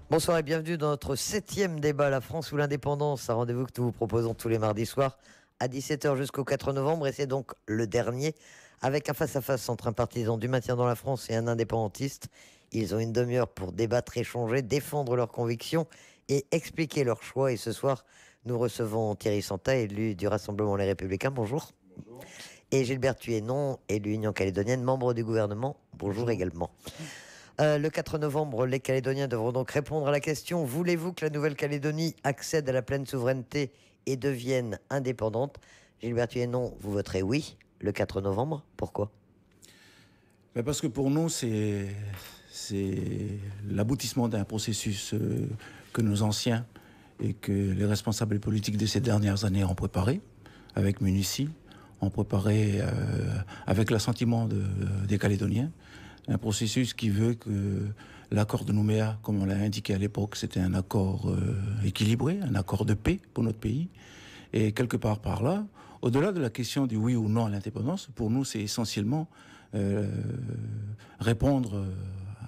Bonsoir et bienvenue dans notre 7e débat La France ou l'indépendance, un rendez-vous que nous vous proposons tous les mardis soirs à 17 h jusqu'au 4 novembre, et c'est donc le dernier, avec un face-à-face entre un partisan du maintien dans la France et un indépendantiste. Ils ont une demi-heure pour débattre, échanger, défendre leurs convictions et expliquer leurs choix. Et ce soir, nous recevons Thierry Santa, élu du Rassemblement Les Républicains. Bonjour. Bonjour. Et Gilbert Thuénon, élu Union Calédonienne, membre du gouvernement. Bonjour également. Le 4 novembre, les Calédoniens devront donc répondre à la question: voulez-vous que la Nouvelle-Calédonie accède à la pleine souveraineté et devienne indépendante? Gilbert Thuénon, vous voterez oui le 4 novembre. Pourquoi? Parce que pour nous, c'est l'aboutissement d'un processus que nos anciens et que les responsables politiques de ces dernières années ont préparé, avec Munissi, ont préparé avec l'assentiment des Calédoniens. Un processus qui veut que l'accord de Nouméa, comme on l'a indiqué à l'époque, c'était un accord équilibré, un accord de paix pour notre pays. Et quelque part par là, au-delà de la question du oui ou non à l'indépendance, pour nous, c'est essentiellement répondre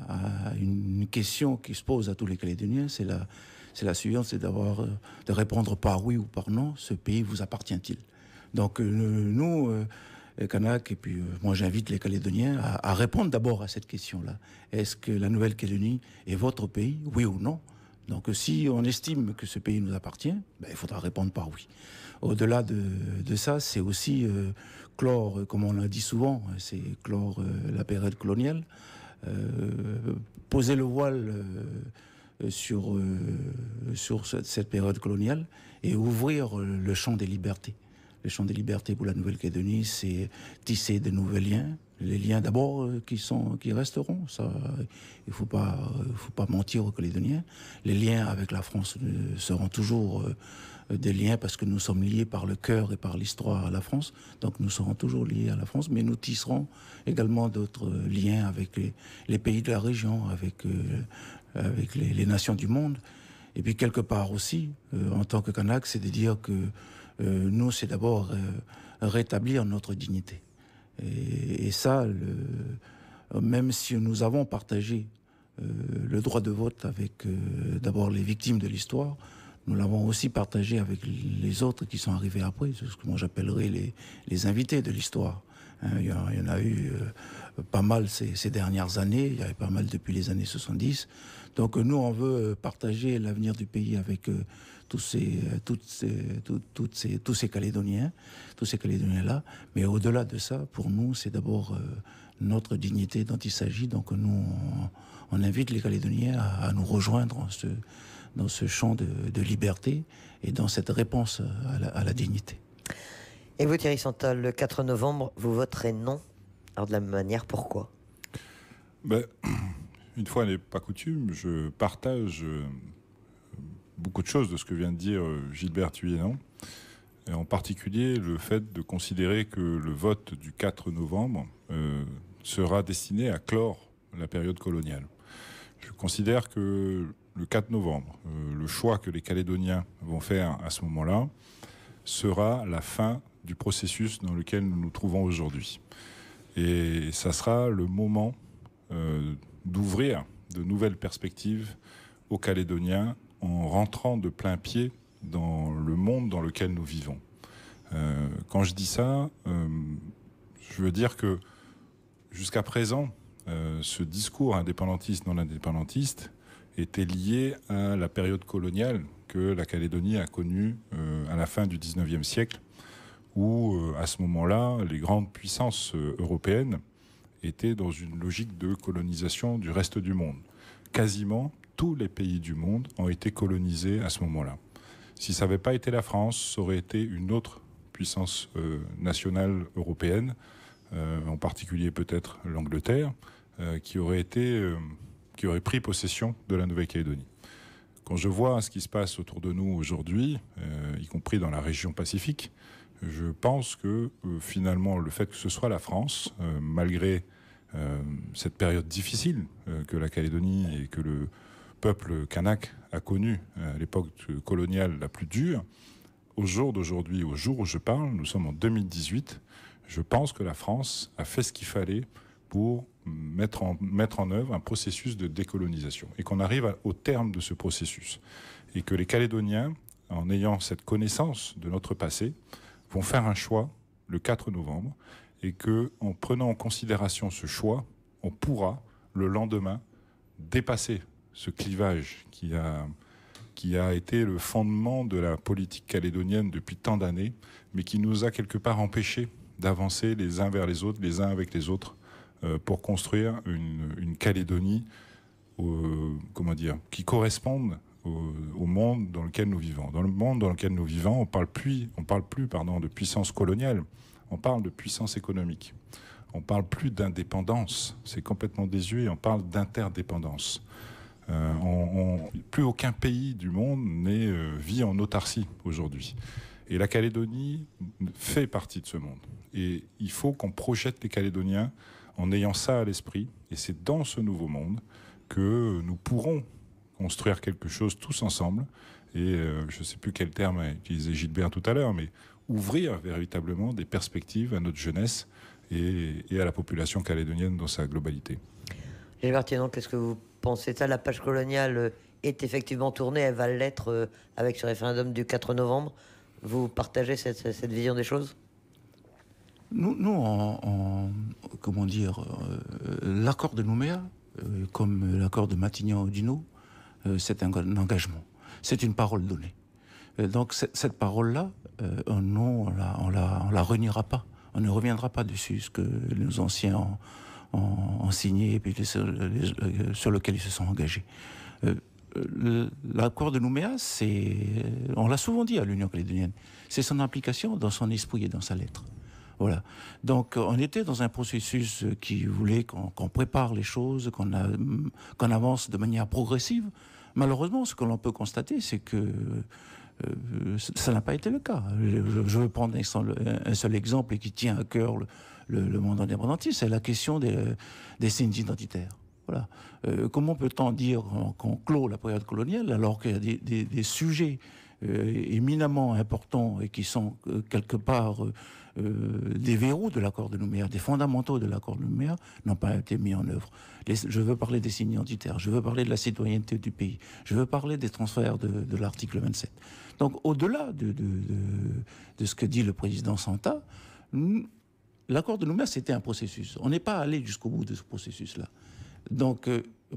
à une question qui se pose à tous les Calédoniens. C'est la suivante, c'est de répondre par oui ou par non: ce pays vous appartient-il? Donc nous, Kanak, et puis moi j'invite les Calédoniens à répondre d'abord à cette question-là. Est-ce que la Nouvelle-Calédonie est votre pays, oui ou non? Donc si on estime que ce pays nous appartient, il faudra répondre par oui. Au-delà de ça, c'est aussi clore, comme on l'a dit souvent, c'est clore la période coloniale, poser le voile sur cette période coloniale et ouvrir le champ des libertés. Le champ des libertés pour la Nouvelle-Calédonie, c'est tisser de nouveaux liens. Les liens d'abord qui resteront, ça, il faut pas mentir aux Calédoniens. Les liens avec la France seront toujours des liens parce que nous sommes liés par le cœur et par l'histoire à la France. Donc nous serons toujours liés à la France, mais nous tisserons également d'autres liens avec les pays de la région, avec les nations du monde. Et puis quelque part aussi, en tant que Kanak, c'est de dire que nous, c'est d'abord rétablir notre dignité. Et ça, même si nous avons partagé le droit de vote avec d'abord les victimes de l'histoire, nous l'avons aussi partagé avec les autres qui sont arrivés après, ce que moi j'appellerais les invités de l'histoire. Il y en a eu pas mal ces dernières années, il y avait pas mal depuis les années 70. Donc nous, on veut partager l'avenir du pays avec tous ces Calédoniens-là. Mais au-delà de ça, pour nous, c'est d'abord notre dignité dont il s'agit. Donc nous, on invite les Calédoniens à nous rejoindre dans ce champ de liberté et dans cette réponse à la dignité. Et vous, Thierry Santa, le 4 novembre, vous voterez non. Alors de la même manière, pourquoi? Une fois n'est pas coutume, je partage beaucoup de choses de ce que vient de dire Gilbert Thuénon, et en particulier le fait de considérer que le vote du 4 novembre sera destiné à clore la période coloniale. Je considère que le 4 novembre, le choix que les Calédoniens vont faire à ce moment-là, sera la fin du processus dans lequel nous nous trouvons aujourd'hui. Et ça sera le moment d'ouvrir de nouvelles perspectives aux Calédoniens en rentrant de plein pied dans le monde dans lequel nous vivons. Quand je dis ça, je veux dire que jusqu'à présent, ce discours indépendantiste, non indépendantiste, était lié à la période coloniale que la Calédonie a connue à la fin du 19e siècle, où à ce moment-là, les grandes puissances européennes étaient dans une logique de colonisation du reste du monde. Quasiment tous les pays du monde ont été colonisés à ce moment-là. Si ça n'avait pas été la France, ça aurait été une autre puissance nationale européenne, en particulier peut-être l'Angleterre, qui aurait pris possession de la Nouvelle-Calédonie. Quand je vois ce qui se passe autour de nous aujourd'hui, y compris dans la région Pacifique, je pense que finalement le fait que ce soit la France, malgré cette période difficile que la Calédonie et que le peuple kanak a connue à l'époque coloniale la plus dure, au jour d'aujourd'hui, au jour où je parle, nous sommes en 2018, je pense que la France a fait ce qu'il fallait pour mettre en œuvre un processus de décolonisation et qu'on arrive au terme de ce processus. Et que les Calédoniens, en ayant cette connaissance de notre passé, vont faire un choix le 4 novembre et qu'en prenant en considération ce choix, on pourra, le lendemain, dépasser ce clivage qui a été le fondement de la politique calédonienne depuis tant d'années, mais qui nous a quelque part empêchés d'avancer les uns vers les autres, les uns avec les autres, pour construire une Calédonie qui corresponde au monde dans lequel nous vivons. Dans le monde dans lequel nous vivons, on parle plus de puissance coloniale, on parle de puissance économique. On parle plus d'indépendance, c'est complètement désuet, on parle d'interdépendance. Plus aucun pays du monde vit en autarcie aujourd'hui. Et la Calédonie fait partie de ce monde. Et il faut qu'on projette les Calédoniens en ayant ça à l'esprit. Et c'est dans ce nouveau monde que nous pourrons construire quelque chose tous ensemble. Et je ne sais plus quel terme a utilisé Gilbert tout à l'heure, mais ouvrir véritablement des perspectives à notre jeunesse et à la population calédonienne dans sa globalité. Gilbert Tienon, qu'est-ce que vous pensez de ça? La page coloniale est effectivement tournée, elle va l'être avec ce référendum du 4 novembre. Vous partagez cette vision des choses? Nous comment dire, l'accord de Nouméa, comme l'accord de Matignon-Oudinot, c'est un engagement, c'est une parole donnée. Donc cette parole-là, on la reniera pas, on ne reviendra pas dessus, ce que nos anciens ont signé et puis sur lequel ils se sont engagés. L'accord de Nouméa, on l'a souvent dit à l'Union calédonienne, c'est son application dans son esprit et dans sa lettre. Voilà. Donc, on était dans un processus qui voulait qu'on prépare les choses, qu'on avance de manière progressive. Malheureusement, ce que l'on peut constater, c'est que ça n'a pas été le cas. Je veux prendre un seul exemple et qui tient à cœur le monde indépendantiste, c'est la question des signes identitaires. Voilà. Comment peut-on dire qu'on clôt la période coloniale alors qu'il y a des sujets éminemment importants et qui sont quelque part des verrous de l'accord de Nouméa, des fondamentaux de l'accord de Nouméa n'ont pas été mis en œuvre. Je veux parler des signes identitaires, je veux parler de la citoyenneté du pays, je veux parler des transferts de l'article 27. Donc au-delà de ce que dit le président Santa, l'accord de Nouméa, c'était un processus. On n'est pas allé jusqu'au bout de ce processus-là. Donc,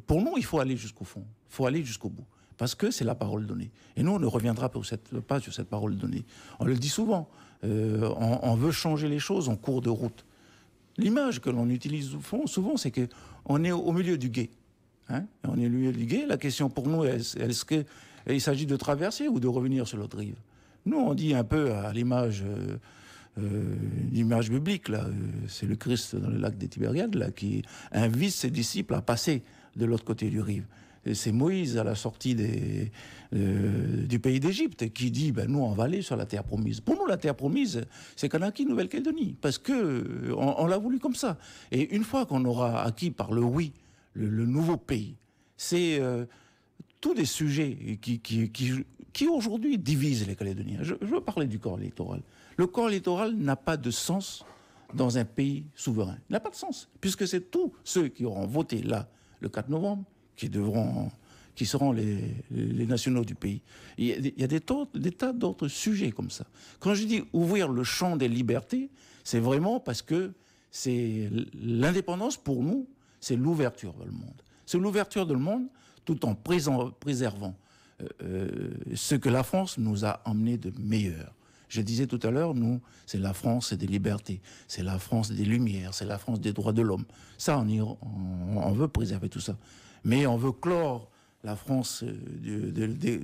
pour nous, il faut aller jusqu'au fond. Il faut aller jusqu'au bout. Parce que c'est la parole donnée. Et nous, on ne reviendra pas sur cette parole donnée. On le dit souvent. On veut changer les choses en cours de route. L'image que l'on utilise souvent, c'est qu'on est au milieu du gué. Hein? On est au milieu du gué. La question pour nous, est-ce qu'il s'agit de traverser ou de revenir sur l'autre rive? Nous, on dit un peu à l'image... l'image biblique, là, c'est le Christ dans le lac des Tibériades, là, qui invite ses disciples à passer de l'autre côté du rive. Et c'est Moïse, à la sortie du pays d'Égypte, qui dit, nous, on va aller sur la terre promise. Pour nous, la terre promise, c'est Kanaki, Nouvelle-Calédonie, parce que on l'a voulu comme ça. Et une fois qu'on aura acquis par le oui, le nouveau pays, c'est tous des sujets qui aujourd'hui divisent les Calédoniens. Je veux parler du corps électoral. Le corps électoral n'a pas de sens dans un pays souverain. Il n'a pas de sens, puisque c'est tous ceux qui auront voté là, le 4 novembre, qui seront les nationaux du pays. Il y a des tas d'autres sujets comme ça. Quand je dis ouvrir le champ des libertés, c'est vraiment parce que c'est l'indépendance, pour nous, c'est l'ouverture vers le monde. C'est l'ouverture dans le monde tout en préservant ce que la France nous a emmené de meilleur. Je disais tout à l'heure, nous, c'est la France des libertés, c'est la France des Lumières, c'est la France des droits de l'homme. Ça, on veut préserver tout ça. Mais on veut clore la France de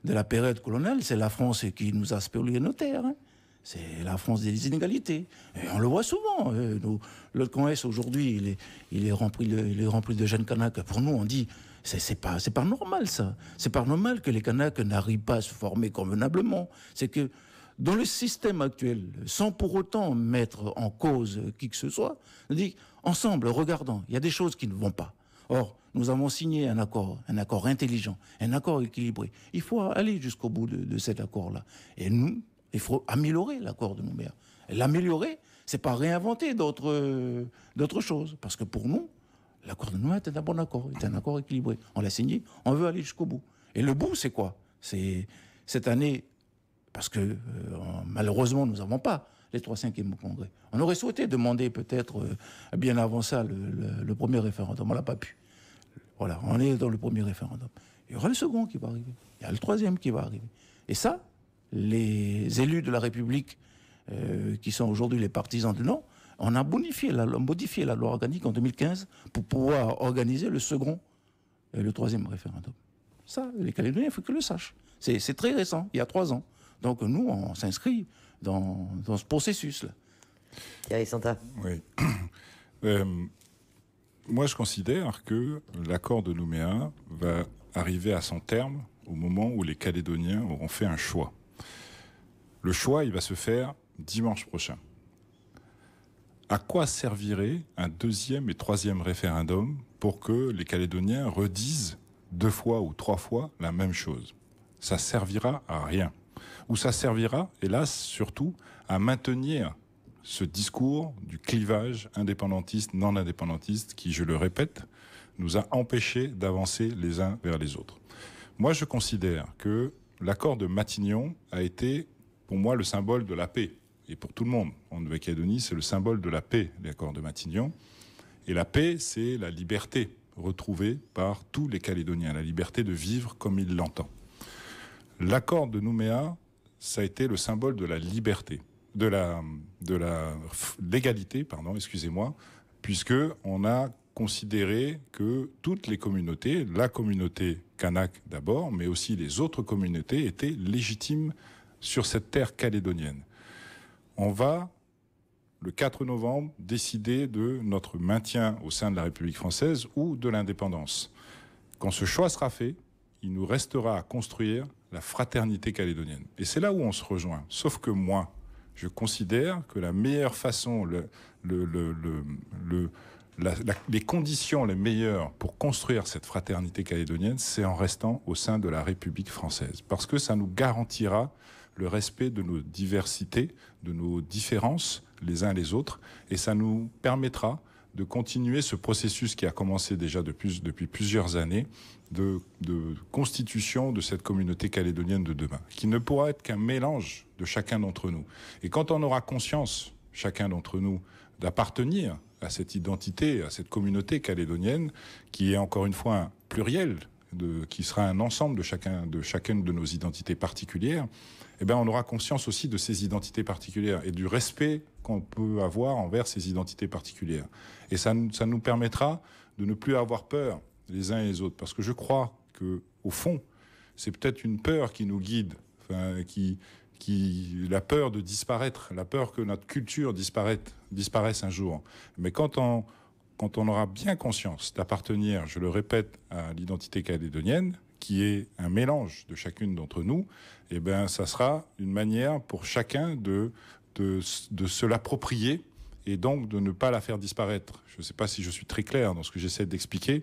la période coloniale, c'est la France qui nous a spolié nos terres. Hein. C'est la France des inégalités. Et on le voit souvent. Le Congrès, aujourd'hui, il est rempli de jeunes Kanaks. Pour nous, on dit... C'est pas normal, ça. C'est pas normal que les Kanaks n'arrivent pas à se former convenablement. C'est que dans le système actuel, sans pour autant mettre en cause qui que ce soit, on dit, ensemble, regardons, il y a des choses qui ne vont pas. Or, nous avons signé un accord intelligent, un accord équilibré. Il faut aller jusqu'au bout de cet accord-là. Et nous, il faut améliorer l'accord de Nouméa. L'améliorer, C'est pas réinventer d'autres choses. Parce que pour nous, l'accord de Nouméa est un bon accord, est un accord équilibré. On l'a signé, on veut aller jusqu'au bout. Et le bout, c'est quoi? C'est cette année, parce que malheureusement, nous n'avons pas les 3 cinquièmes congrès. On aurait souhaité demander peut-être bien avant ça le premier référendum. On l'a pas pu. Voilà, on est dans le premier référendum. Il y aura le second qui va arriver. Il y a le troisième qui va arriver. Et ça, les élus de la République, qui sont aujourd'hui les partisans de non, on a modifié la loi organique en 2015 pour pouvoir organiser le second et le troisième référendum. Ça, les Calédoniens, il faut qu'ils le sachent. C'est très récent, il y a 3 ans. Donc nous, on s'inscrit dans ce processus-là. Thierry Santa. Oui. Moi, je considère que l'accord de Nouméa va arriver à son terme au moment où les Calédoniens auront fait un choix. Le choix, il va se faire dimanche prochain. À quoi servirait un 2e et 3e référendum pour que les Calédoniens redisent 2 fois ou 3 fois la même chose? Ça servira à rien. Ou ça servira, hélas, surtout, à maintenir ce discours du clivage indépendantiste, non indépendantiste, qui, je le répète, nous a empêchés d'avancer les uns vers les autres. Moi, je considère que l'accord de Matignon a été, pour moi, le symbole de la paix. Et pour tout le monde, en Nouvelle-Calédonie, c'est le symbole de la paix, l'accord de Matignon. Et la paix, c'est la liberté retrouvée par tous les Calédoniens, la liberté de vivre comme ils l'entendent. L'accord de Nouméa, ça a été le symbole de la liberté, de la l'égalité, puisque on a considéré que toutes les communautés, la communauté kanak d'abord, mais aussi les autres communautés étaient légitimes sur cette terre calédonienne. On va, le 4 novembre, décider de notre maintien au sein de la République française ou de l'indépendance. Quand ce choix sera fait, il nous restera à construire la fraternité calédonienne. Et c'est là où on se rejoint. Sauf que moi, je considère que la meilleure façon, les conditions les meilleures pour construire cette fraternité calédonienne, c'est en restant au sein de la République française. Parce que ça nous garantira le respect de nos diversités, de nos différences les uns les autres, et ça nous permettra de continuer ce processus qui a commencé déjà depuis plusieurs années de constitution de cette communauté calédonienne de demain, qui ne pourra être qu'un mélange de chacun d'entre nous. Et quand on aura conscience, chacun d'entre nous, d'appartenir à cette identité, à cette communauté calédonienne, qui est encore une fois un pluriel, qui sera un ensemble de chacune de nos identités particulières, eh bien, on aura conscience aussi de ces identités particulières et du respect qu'on peut avoir envers ces identités particulières. Et ça nous permettra de ne plus avoir peur les uns et les autres. Parce que je crois que, au fond, c'est peut-être une peur qui nous guide, la peur de disparaître, la peur que notre culture disparaisse un jour. Mais quand on aura bien conscience d'appartenir, je le répète, à l'identité calédonienne, qui est un mélange de chacune d'entre nous, eh ben, ça sera une manière pour chacun de se l'approprier et donc de ne pas la faire disparaître. Je ne sais pas si je suis très clair dans ce que j'essaie d'expliquer,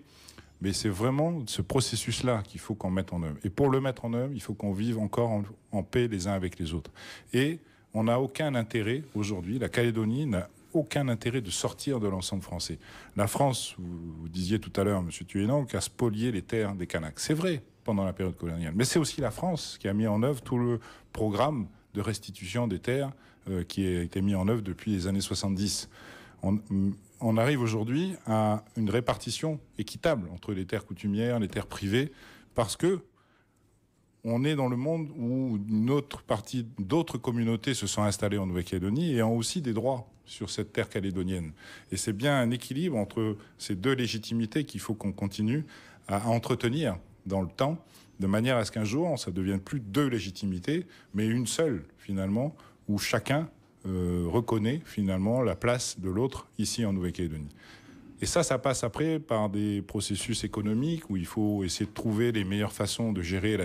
mais c'est vraiment ce processus-là qu'il faut qu'on mette en œuvre. Et pour le mettre en œuvre, il faut qu'on vive encore en paix les uns avec les autres. Et on n'a aucun intérêt aujourd'hui, la Calédonie n'a aucun intérêt de sortir de l'ensemble français. La France, vous disiez tout à l'heure, M. Tuénan, a spolié les terres des Kanaks. C'est vrai, pendant la période coloniale. Mais c'est aussi la France qui a mis en œuvre tout le programme de restitution des terres qui a été mis en œuvre depuis les années 70. On arrive aujourd'hui à une répartition équitable entre les terres coutumières, les terres privées, parce que on est dans le monde où une autre partie, d'autres communautés se sont installées en Nouvelle-Calédonie et ont aussi des droits sur cette terre calédonienne. Et c'est bien un équilibre entre ces deux légitimités qu'il faut qu'on continue à entretenir dans le temps, de manière à ce qu'un jour, ça ne devienne plus deux légitimités, mais une seule, finalement, où chacun reconnaît, finalement, la place de l'autre ici en Nouvelle-Calédonie. Et ça passe après par des processus économiques où il faut essayer de trouver les meilleures façons de gérer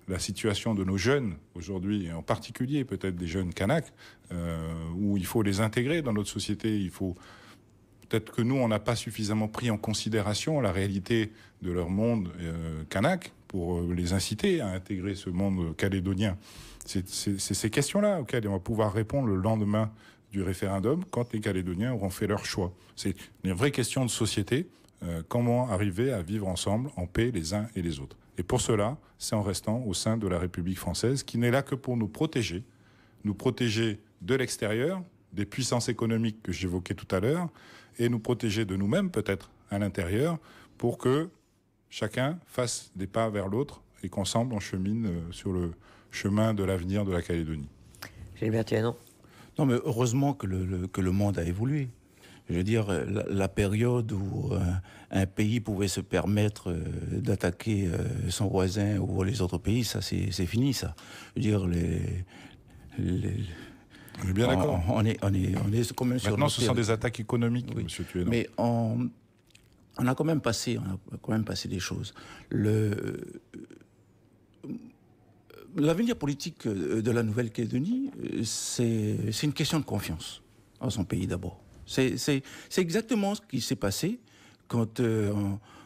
la situation de nos jeunes aujourd'hui, et en particulier peut-être des jeunes Kanaks, où il faut les intégrer dans notre société. Il faut peut-être que nous, on n'a pas suffisamment pris en considération la réalité de leur monde kanak pour les inciter à intégrer ce monde calédonien. C'est ces questions-là auxquelles on va pouvoir répondre le lendemain du référendum quand les Calédoniens auront fait leur choix. C'est une vraie question de société. Comment arriver à vivre ensemble, en paix, les uns et les autres. Et pour cela, c'est en restant au sein de la République française, qui n'est là que pour nous protéger de l'extérieur, des puissances économiques que j'évoquais tout à l'heure, et nous protéger de nous-mêmes peut-être à l'intérieur, pour que chacun fasse des pas vers l'autre et qu'ensemble on chemine sur le chemin de l'avenir de la Calédonie. Gilbert Tuyénon. Non, mais heureusement que le monde a évolué. Je veux dire, la période où un pays pouvait se permettre d'attaquer son voisin ou les autres pays, ça c'est fini, ça. Je veux dire, on est bien d'accord. On est quand même sur... Maintenant, ce sont des attaques économiques, oui. M. Tuyénon. Mais on a quand même passé des choses. L'avenir politique de la Nouvelle-Calédonie, c'est une question de confiance en son pays d'abord. C'est exactement ce qui s'est passé quand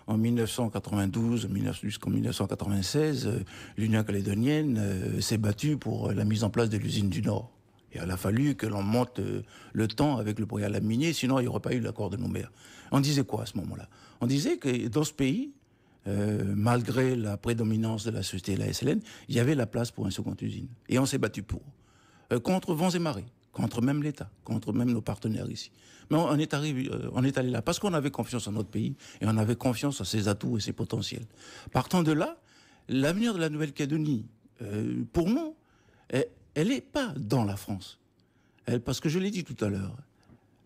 en 1992, jusqu'en 1996, l'Union calédonienne s'est battue pour la mise en place de l'usine du Nord. Et il a fallu que l'on monte le temps avec le préalable minier, sinon il n'y aurait pas eu l'accord de Nouméa. On disait quoi à ce moment-là? On disait que dans ce pays, malgré la prédominance de la société, la SLN, il y avait la place pour une seconde usine. Et on s'est battu pour. Contre vents et marées, contre même l'État, contre même nos partenaires ici. Mais on est allé là parce qu'on avait confiance en notre pays et on avait confiance en ses atouts et ses potentiels. Partant de là, l'avenir de la Nouvelle-Calédonie, pour nous, elle n'est pas dans la France. Parce que je l'ai dit tout à l'heure,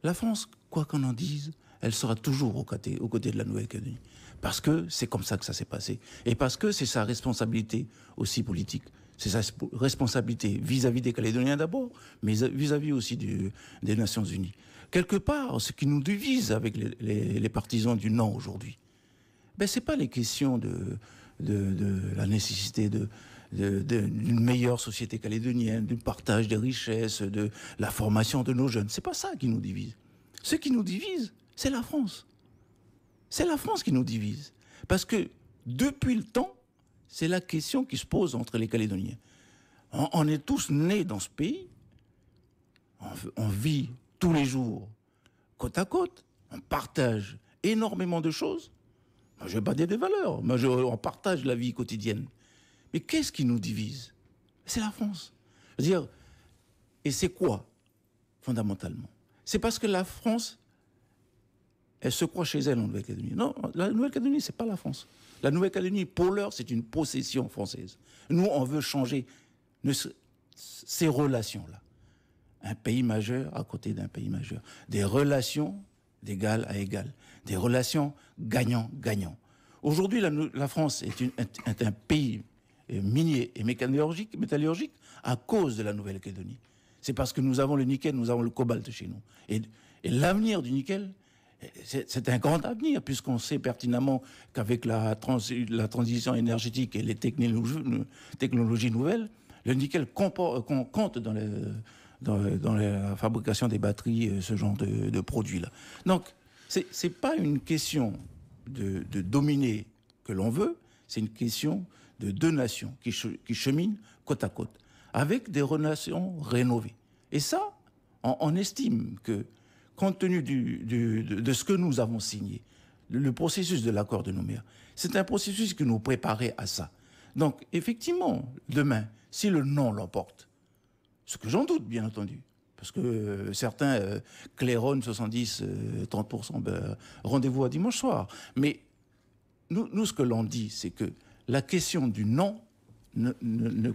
la France, quoi qu'on en dise, elle sera toujours aux côtés de la Nouvelle-Calédonie. Parce que c'est comme ça que ça s'est passé. Et parce que c'est sa responsabilité aussi politique. C'est sa responsabilité vis-à-vis des Calédoniens d'abord, mais vis-à-vis aussi des Nations Unies. Quelque part, ce qui nous divise avec les partisans du non aujourd'hui, ce n'est pas les questions de la nécessité d'une meilleure société calédonienne, du partage des richesses, de la formation de nos jeunes. C'est pas ça qui nous divise. Ce qui nous divise, c'est la France. C'est la France qui nous divise. Parce que depuis le temps, c'est la question qui se pose entre les Calédoniens. On est tous nés dans ce pays. On vit tous les jours côte à côte. On partage énormément de choses. Moi, je ne vais pas dire des valeurs. Moi, on partage la vie quotidienne. Mais qu'est-ce qui nous divise? C'est la France. Je veux dire, et c'est quoi, fondamentalement? C'est parce que la France, elle se croit chez elle en Nouvelle-Calédonie. Non, la Nouvelle-Calédonie, ce n'est pas la France. La Nouvelle-Calédonie, pour l'heure, c'est une possession française. Nous, on veut changer ces relations-là. Un pays majeur à côté d'un pays majeur. Des relations d'égal à égal. Des relations gagnant-gagnant. Aujourd'hui, la France est un pays minier et métallurgique à cause de la Nouvelle-Calédonie. C'est parce que nous avons le nickel, nous avons le cobalt chez nous. Et l'avenir du nickel, c'est un grand avenir, puisqu'on sait pertinemment qu'avec la transition énergétique et les technologies nouvelles, le nickel compte dans la fabrication des batteries, ce genre de produits-là. Donc, c'est pas une question de dominer que l'on veut, c'est une question de deux nations qui cheminent côte à côte, avec des relations rénovées. Et ça, on estime que, compte tenu de ce que nous avons signé, le processus de l'accord de Nouméa, c'est un processus qui nous préparait à ça. Donc, effectivement, demain, si le non l'emporte, ce que j'en doute, bien entendu, parce que certains claironnent 70-30%, rendez-vous à dimanche soir. Mais nous, ce que l'on dit, c'est que la question du non ne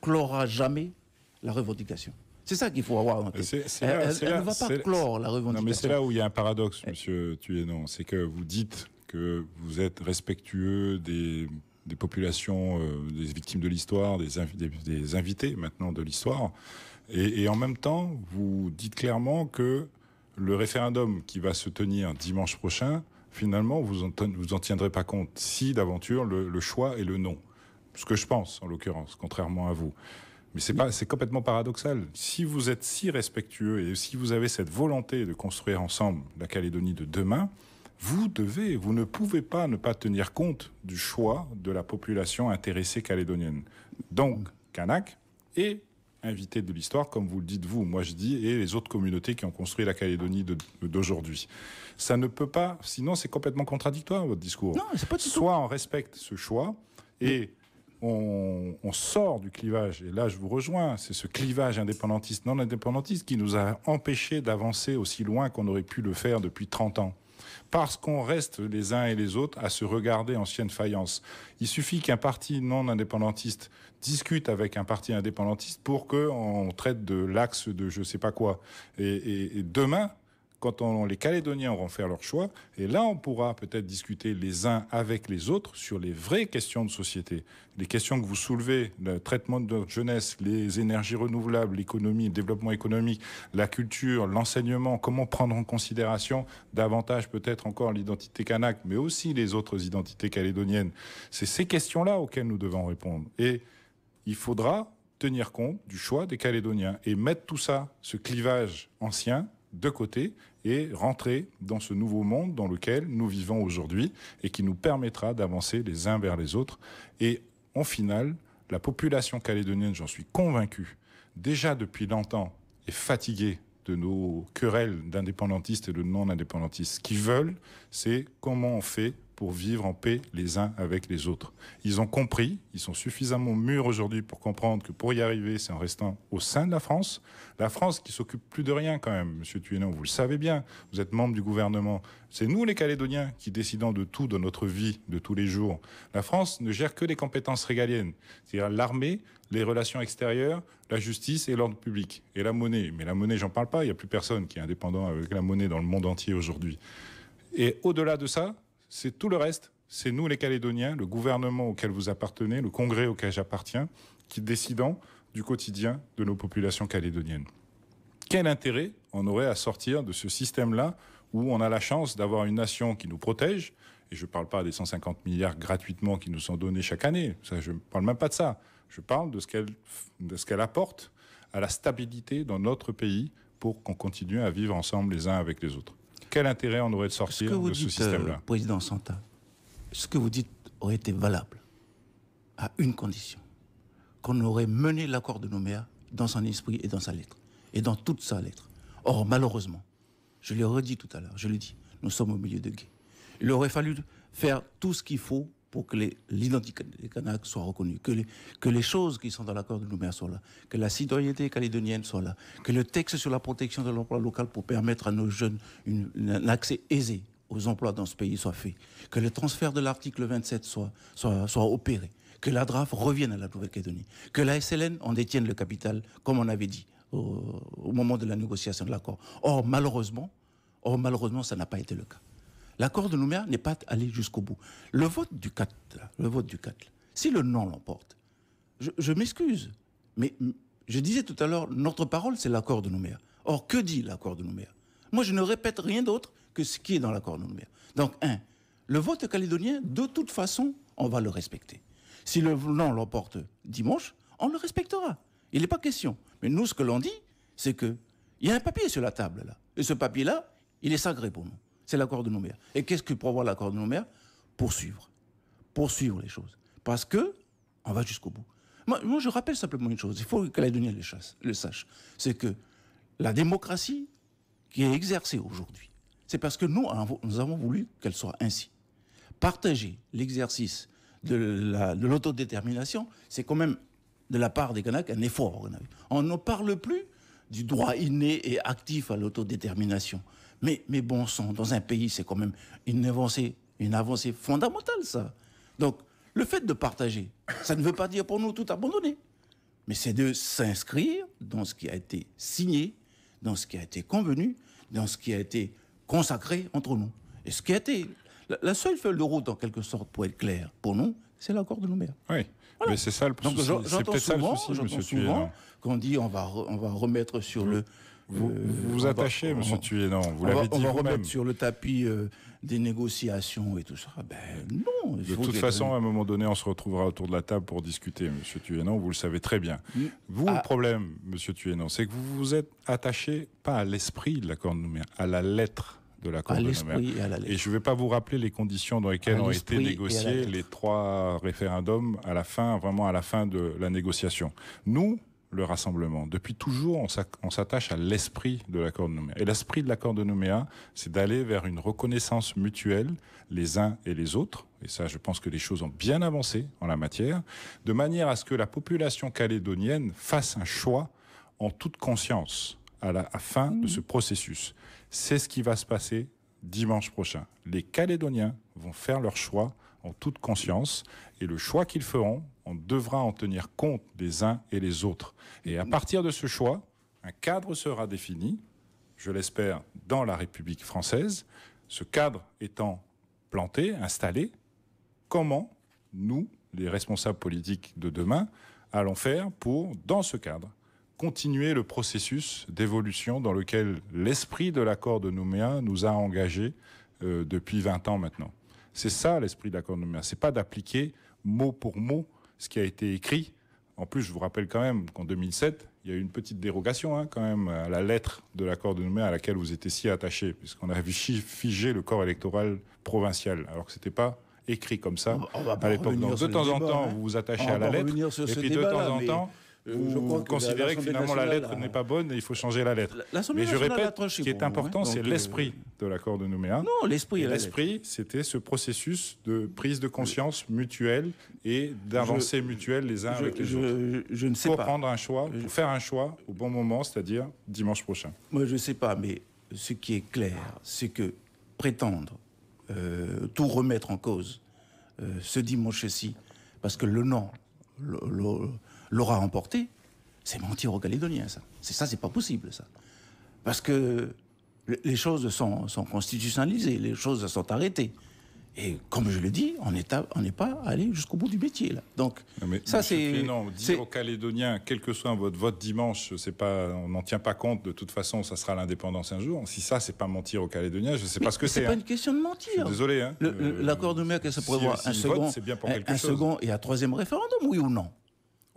clora jamais la revendication. C'est ça qu'il faut avoir en tête. Elle ne va pas clore la revendication. Non, mais c'est là où il y a un paradoxe, monsieur Tuyénon. C'est que vous dites que vous êtes respectueux des populations, des victimes de l'histoire, des invités maintenant de l'histoire. Et en même temps, vous dites clairement que le référendum qui va se tenir dimanche prochain, finalement, vous en tiendrez pas compte si, d'aventure, le choix est le non. Ce que je pense, en l'occurrence, contrairement à vous. Mais c'est complètement paradoxal. Si vous êtes si respectueux et si vous avez cette volonté de construire ensemble la Calédonie de demain, vous ne pouvez pas ne pas tenir compte du choix de la population intéressée calédonienne. Donc, Kanak et invité de l'histoire, comme vous le dites vous, moi je dis, et les autres communautés qui ont construit la Calédonie d'aujourd'hui. Ça ne peut pas, sinon c'est complètement contradictoire votre discours. Non, c'est pas du tout. Soit on respecte ce choix et on sort du clivage. Et là, je vous rejoins, c'est ce clivage indépendantiste, non indépendantiste qui nous a empêchés d'avancer aussi loin qu'on aurait pu le faire depuis 30 ans. Parce qu'on reste les uns et les autres à se regarder en chienne faïence. Il suffit qu'un parti non indépendantiste discute avec un parti indépendantiste pour qu'on traite de l'axe de je sais pas quoi. Et demain, quand les Calédoniens auront fait leur choix, et là on pourra peut-être discuter les uns avec les autres sur les vraies questions de société. Les questions que vous soulevez, le traitement de notre jeunesse, les énergies renouvelables, l'économie, le développement économique, la culture, l'enseignement, comment prendre en considération davantage peut-être encore l'identité kanak, mais aussi les autres identités calédoniennes. C'est ces questions-là auxquelles nous devons répondre. Et il faudra tenir compte du choix des Calédoniens et mettre tout ça, ce clivage ancien, de côté et rentrer dans ce nouveau monde dans lequel nous vivons aujourd'hui et qui nous permettra d'avancer les uns vers les autres. Et en final, la population calédonienne, j'en suis convaincu, déjà depuis longtemps est fatiguée de nos querelles d'indépendantistes et de non-indépendantistes. Ce qu'ils veulent, c'est comment on fait pour vivre en paix les uns avec les autres. Ils ont compris, ils sont suffisamment mûrs aujourd'hui pour comprendre que pour y arriver, c'est en restant au sein de la France qui s'occupe plus de rien quand même, Monsieur Tuénon, vous le savez bien, vous êtes membre du gouvernement, c'est nous les Calédoniens qui décidons de tout dans notre vie de tous les jours. La France ne gère que les compétences régaliennes, c'est-à-dire l'armée, les relations extérieures, la justice et l'ordre public, et la monnaie. Mais la monnaie, j'en parle pas, il n'y a plus personne qui est indépendant avec la monnaie dans le monde entier aujourd'hui. Et au-delà de ça, c'est tout le reste. C'est nous les Calédoniens, le gouvernement auquel vous appartenez, le congrès auquel j'appartiens, qui décidons du quotidien de nos populations calédoniennes. Quel intérêt on aurait à sortir de ce système-là où on a la chance d'avoir une nation qui nous protège, et je ne parle pas des 150 milliards gratuitement qui nous sont donnés chaque année, ça, je ne parle même pas de ça, je parle de ce qu'elle apporte à la stabilité dans notre pays pour qu'on continue à vivre ensemble les uns avec les autres. Quel intérêt on aurait de sortir de ce système-là ? Président Santa, ce que vous dites aurait été valable à une condition, qu'on aurait mené l'accord de Nouméa dans son esprit et dans sa lettre, et dans toute sa lettre. Or, malheureusement, je l'ai redit tout à l'heure, je l'ai dit, nous sommes au milieu de guet. Il aurait fallu faire tout ce qu'il faut pour que l'identité des Kanaks soit reconnue, que les choses qui sont dans l'accord de Nouméa soient là, que la citoyenneté calédonienne soit là, que le texte sur la protection de l'emploi local pour permettre à nos jeunes un accès aisé aux emplois dans ce pays soit fait, que le transfert de l'article 27 soit opéré, que la DRAF revienne à la Nouvelle-Calédonie, que la SLN en détienne le capital, comme on avait dit au moment de la négociation de l'accord. Or, malheureusement, ça n'a pas été le cas. L'accord de Nouméa n'est pas allé jusqu'au bout. Le vote du 4, si le non l'emporte, je m'excuse, mais je disais tout à l'heure, notre parole, c'est l'accord de Nouméa. Or, que dit l'accord de Nouméa ? Moi, je ne répète rien d'autre que ce qui est dans l'accord de Nouméa. Donc, le vote calédonien, de toute façon, on va le respecter. Si le non l'emporte dimanche, on le respectera. Il n'est pas question. Mais nous, ce que l'on dit, c'est qu'il y a un papier sur la table, là. Et ce papier-là, il est sacré pour nous. C'est l'accord de Nouméa. Et qu'est-ce que prévoit l'accord de Nouméa ? Poursuivre les choses. Parce que on va jusqu'au bout. Moi, je rappelle simplement une chose. Il faut que les Calédoniens le sachent. C'est que la démocratie qui est exercée aujourd'hui, c'est parce que nous avons voulu qu'elle soit ainsi. Partager l'exercice de l'autodétermination, c'est quand même, de la part des Kanaks, un effort. On ne parle plus du droit inné et actif à l'autodétermination. Mais bon sang, dans un pays, c'est quand même une avancée fondamentale, ça. Donc, le fait de partager, ça ne veut pas dire pour nous tout abandonner. Mais c'est de s'inscrire dans ce qui a été signé, dans ce qui a été convenu, dans ce qui a été consacré entre nous. Et ce qui a été la seule feuille de route, en quelque sorte, pour être clair, pour nous, c'est l'accord de Nouméa. Oui, voilà. Mais c'est ça le souci. C'est peut-être ça le souci, monsieur Tuénon. Qu'on dit on va remettre sur le... Vous attachez, monsieur Tuénon, vous l'avez dit vous-même. On va remettre sur le tapis des négociations et tout ça. Ben non. De toute façon, à un moment donné, on se retrouvera autour de la table pour discuter, monsieur Tuénon, vous le savez très bien. Le problème, monsieur Tuénon, c'est que vous vous êtes attaché pas à l'esprit de l'accord de Nouméa, à la lettre de l'accord de Nouméa. Et je ne vais pas vous rappeler les conditions dans lesquelles ont été négociés les 3 référendums vraiment à la fin de la négociation. Nous, le rassemblement. Depuis toujours, on s'attache à l'esprit de l'accord de Nouméa. Et l'esprit de l'accord de Nouméa, c'est d'aller vers une reconnaissance mutuelle, les uns et les autres. Et ça, je pense que les choses ont bien avancé en la matière, de manière à ce que la population calédonienne fasse un choix en toute conscience à la fin de ce processus. C'est ce qui va se passer dimanche prochain. Les Calédoniens vont faire leur choix en toute conscience, et le choix qu'ils feront, on devra en tenir compte les uns et les autres. Et à partir de ce choix, un cadre sera défini, je l'espère, dans la République française. Ce cadre étant planté, installé, comment nous, les responsables politiques de demain, allons faire pour, dans ce cadre, continuer le processus d'évolution dans lequel l'esprit de l'accord de Nouméa nous a engagés depuis 20 ans maintenant. C'est ça l'esprit de l'accord de Nouméa. C'est pas d'appliquer mot pour mot ce qui a été écrit. En plus, je vous rappelle quand même qu'en 2007, il y a eu une petite dérogation quand même à la lettre de l'accord de Nouméa à laquelle vous étiez si attachés, puisqu'on avait figé le corps électoral provincial, alors que c'était pas écrit comme ça à l'époque. Donc de temps en temps, vous vous attachez à la lettre, et puis de temps en temps, vous considérez que finalement la lettre n'est pas bonne et il faut changer la lettre. Mais je répète, ce qui est important, c'est l'esprit de l'accord de Nouméa. Non, l'esprit, c'était ce processus de prise de conscience mutuelle et d'avancée mutuelle les uns avec les autres. Je ne sais pour pas. Prendre un choix, pour faire un choix au bon moment, c'est-à-dire dimanche prochain. Moi, je ne sais pas, mais ce qui est clair, c'est que prétendre tout remettre en cause ce dimanche-ci, parce que le non l'aura emporté, c'est mentir aux Calédoniens, ça. C'est pas possible, ça. Parce que les choses sont constitutionnalisées, les choses sont arrêtées. Et comme je le dis, on n'est pas allé jusqu'au bout du métier, là. Donc, ça, c'est... Non, dire aux Calédoniens, quel que soit votre vote dimanche, on n'en tient pas compte, de toute façon, ça sera l'indépendance un jour. Si ça, c'est pas mentir aux Calédoniens, je ne sais pas ce que c'est. C'est pas une question de mentir. Je suis désolé. Hein. L'accord de Nouméa, que ça prévoit un second et un troisième référendum, oui ou non?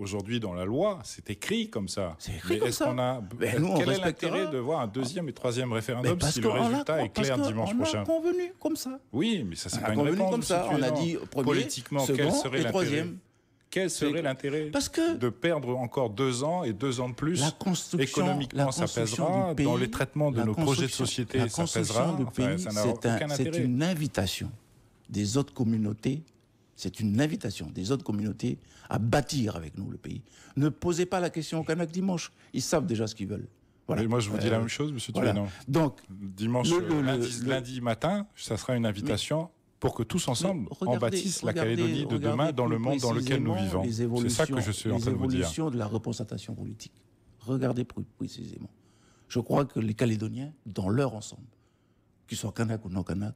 Aujourd'hui, dans la loi, c'est écrit comme ça. C'est écrit comme ça. Quel est l'intérêt de voir un deuxième et troisième référendum si le résultat est clair dimanche prochain? On a convenu comme ça. Oui, mais ça, c'est pas une réponse. Comme ça. On a dit premier, politiquement, quel serait l'intérêt? Quel serait l'intérêt de perdre encore 2 ans et 2 ans de plus? Économiquement, ça pèsera. Dans les traitements de nos projets de société, ça pèsera. Ça n'a aucun intérêt. C'est une invitation des autres communautés. C'est une invitation des autres communautés à bâtir avec nous le pays. Ne posez pas la question aux Kanaks dimanche. Ils savent déjà ce qu'ils veulent. Voilà. Et moi, je vous dis la même chose, monsieur Tuénon. Donc, dimanche, lundi matin, ça sera une invitation pour que tous ensemble, on bâtisse la Calédonie de demain dans le monde dans lequel nous vivons. C'est ça que je suis en train de vous dire. L'évolution de la représentation politique. Regardez précisément. Je crois que les Calédoniens, dans leur ensemble, qu'ils soient Kanaks ou non Kanaks,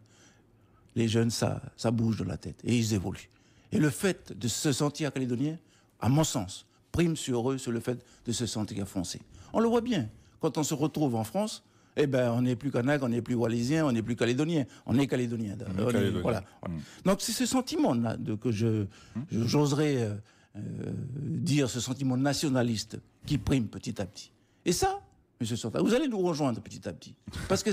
les jeunes, ça bouge de la tête et ils évoluent. Et le fait de se sentir calédonien, à mon sens, prime sur eux sur le fait de se sentir français. On le voit bien. Quand on se retrouve en France, on n'est plus kanak, on n'est plus wallisien, on n'est plus calédonien. On est calédonien. Voilà. Donc c'est ce sentiment-là que j'oserais dire, ce sentiment nationaliste qui prime petit à petit. Et ça, Monsieur Sorta, vous allez nous rejoindre petit à petit. Parce que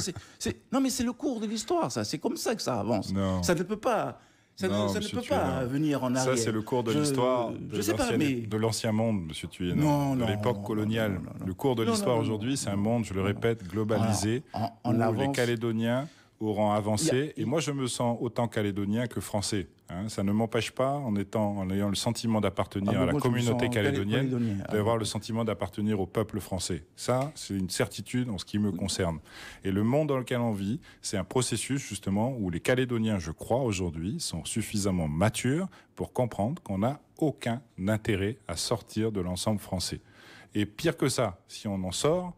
non, mais c'est le cours de l'histoire, ça. C'est comme ça que ça avance. Non. Ça ne peut pas... Ça ne peut pas venir en arrière. Ça, c'est le cours de l'histoire de l'ancien monde, monsieur Tuénon, de l'époque coloniale. Le cours de l'histoire aujourd'hui, c'est un monde, je le répète, globalisé, où les Calédoniens auront avancé. Et moi, je me sens autant calédonien que français. Ça ne m'empêche pas, en ayant le sentiment d'appartenir à la communauté calédonienne, d'avoir le sentiment d'appartenir au peuple français. Ça, c'est une certitude en ce qui me concerne. Et le monde dans lequel on vit, c'est un processus justement où les Calédoniens, je crois aujourd'hui, sont suffisamment matures pour comprendre qu'on n'a aucun intérêt à sortir de l'ensemble français. Et pire que ça, si on en sort,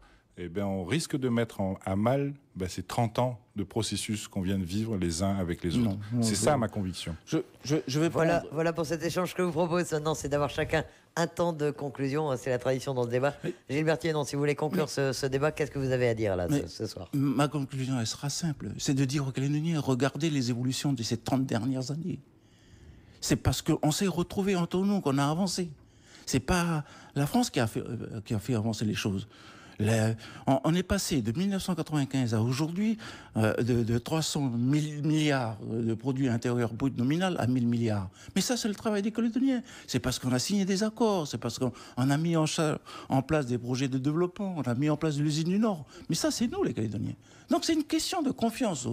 on risque de mettre à mal ces 30 ans de processus qu'on vient de vivre les uns avec les autres. C'est ça ma conviction. Je vais voilà pour cet échange que je vous propose maintenant, c'est d'avoir chacun un temps de conclusion. C'est la tradition dans le débat. Gilbert Tuénon, si vous voulez conclure ce débat, qu'est-ce que vous avez à dire là ce soir? Ma conclusion, elle sera simple. C'est de dire aux Calédoniens, regardez les évolutions de ces 30 dernières années. C'est parce qu'on s'est retrouvés entre nous qu'on a avancé. C'est pas la France qui a fait avancer les choses. On est passé de 1995 à aujourd'hui de 300 milliards de produits intérieurs bruts nominal à 1000 milliards. Mais ça, c'est le travail des Calédoniens. C'est parce qu'on a signé des accords, c'est parce qu'on a mis en place des projets de développement, on a mis en place l'usine du Nord. Mais ça, c'est nous, les Calédoniens. Donc c'est une question de confiance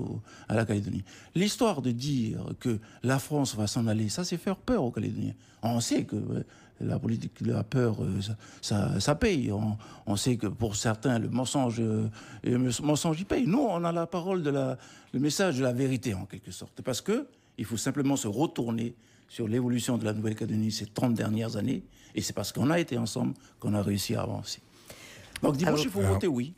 à la Calédonie. L'histoire de dire que la France va s'en aller, ça, c'est faire peur aux Calédoniens. On sait que la politique de la peur, ça paye. On sait que pour certains, le mensonge y paye. Nous, on a la parole le message de la vérité, en quelque sorte. Parce que il faut simplement se retourner sur l'évolution de la Nouvelle-Calédonie ces 30 dernières années. Et c'est parce qu'on a été ensemble qu'on a réussi à avancer. Donc dimanche, il faut voter oui.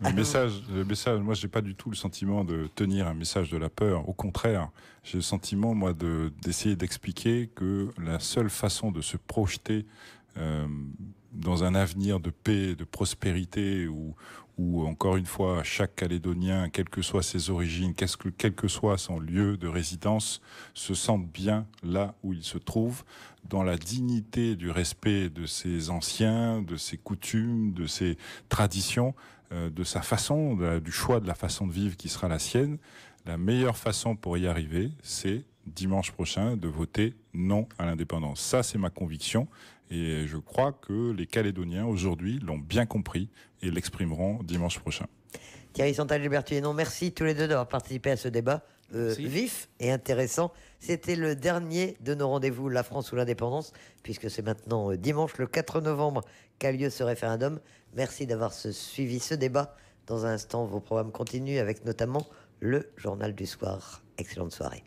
Le message, moi, j'ai pas du tout le sentiment de tenir un message de la peur. Au contraire, j'ai le sentiment, moi, d'essayer d'expliquer que la seule façon de se projeter dans un avenir de paix, de prospérité, où encore une fois, chaque Calédonien, quelles que soient ses origines, quel que soit son lieu de résidence, se sente bien là où il se trouve, dans la dignité du respect de ses anciens, de ses coutumes, de ses traditions, de sa façon, du choix de la façon de vivre qui sera la sienne. La meilleure façon pour y arriver, c'est dimanche prochain de voter non à l'indépendance. Ça, c'est ma conviction. Et je crois que les Calédoniens, aujourd'hui, l'ont bien compris et l'exprimeront dimanche prochain. Thierry Santal, Gilbert Tuyénon, merci tous les deux d'avoir participé à ce débat vif et intéressant. C'était le dernier de nos rendez-vous La France ou l'indépendance, puisque c'est maintenant dimanche le 4 novembre qu'a lieu ce référendum. Merci d'avoir suivi ce débat. Dans un instant, vos programmes continuent avec notamment le Journal du Soir. Excellente soirée.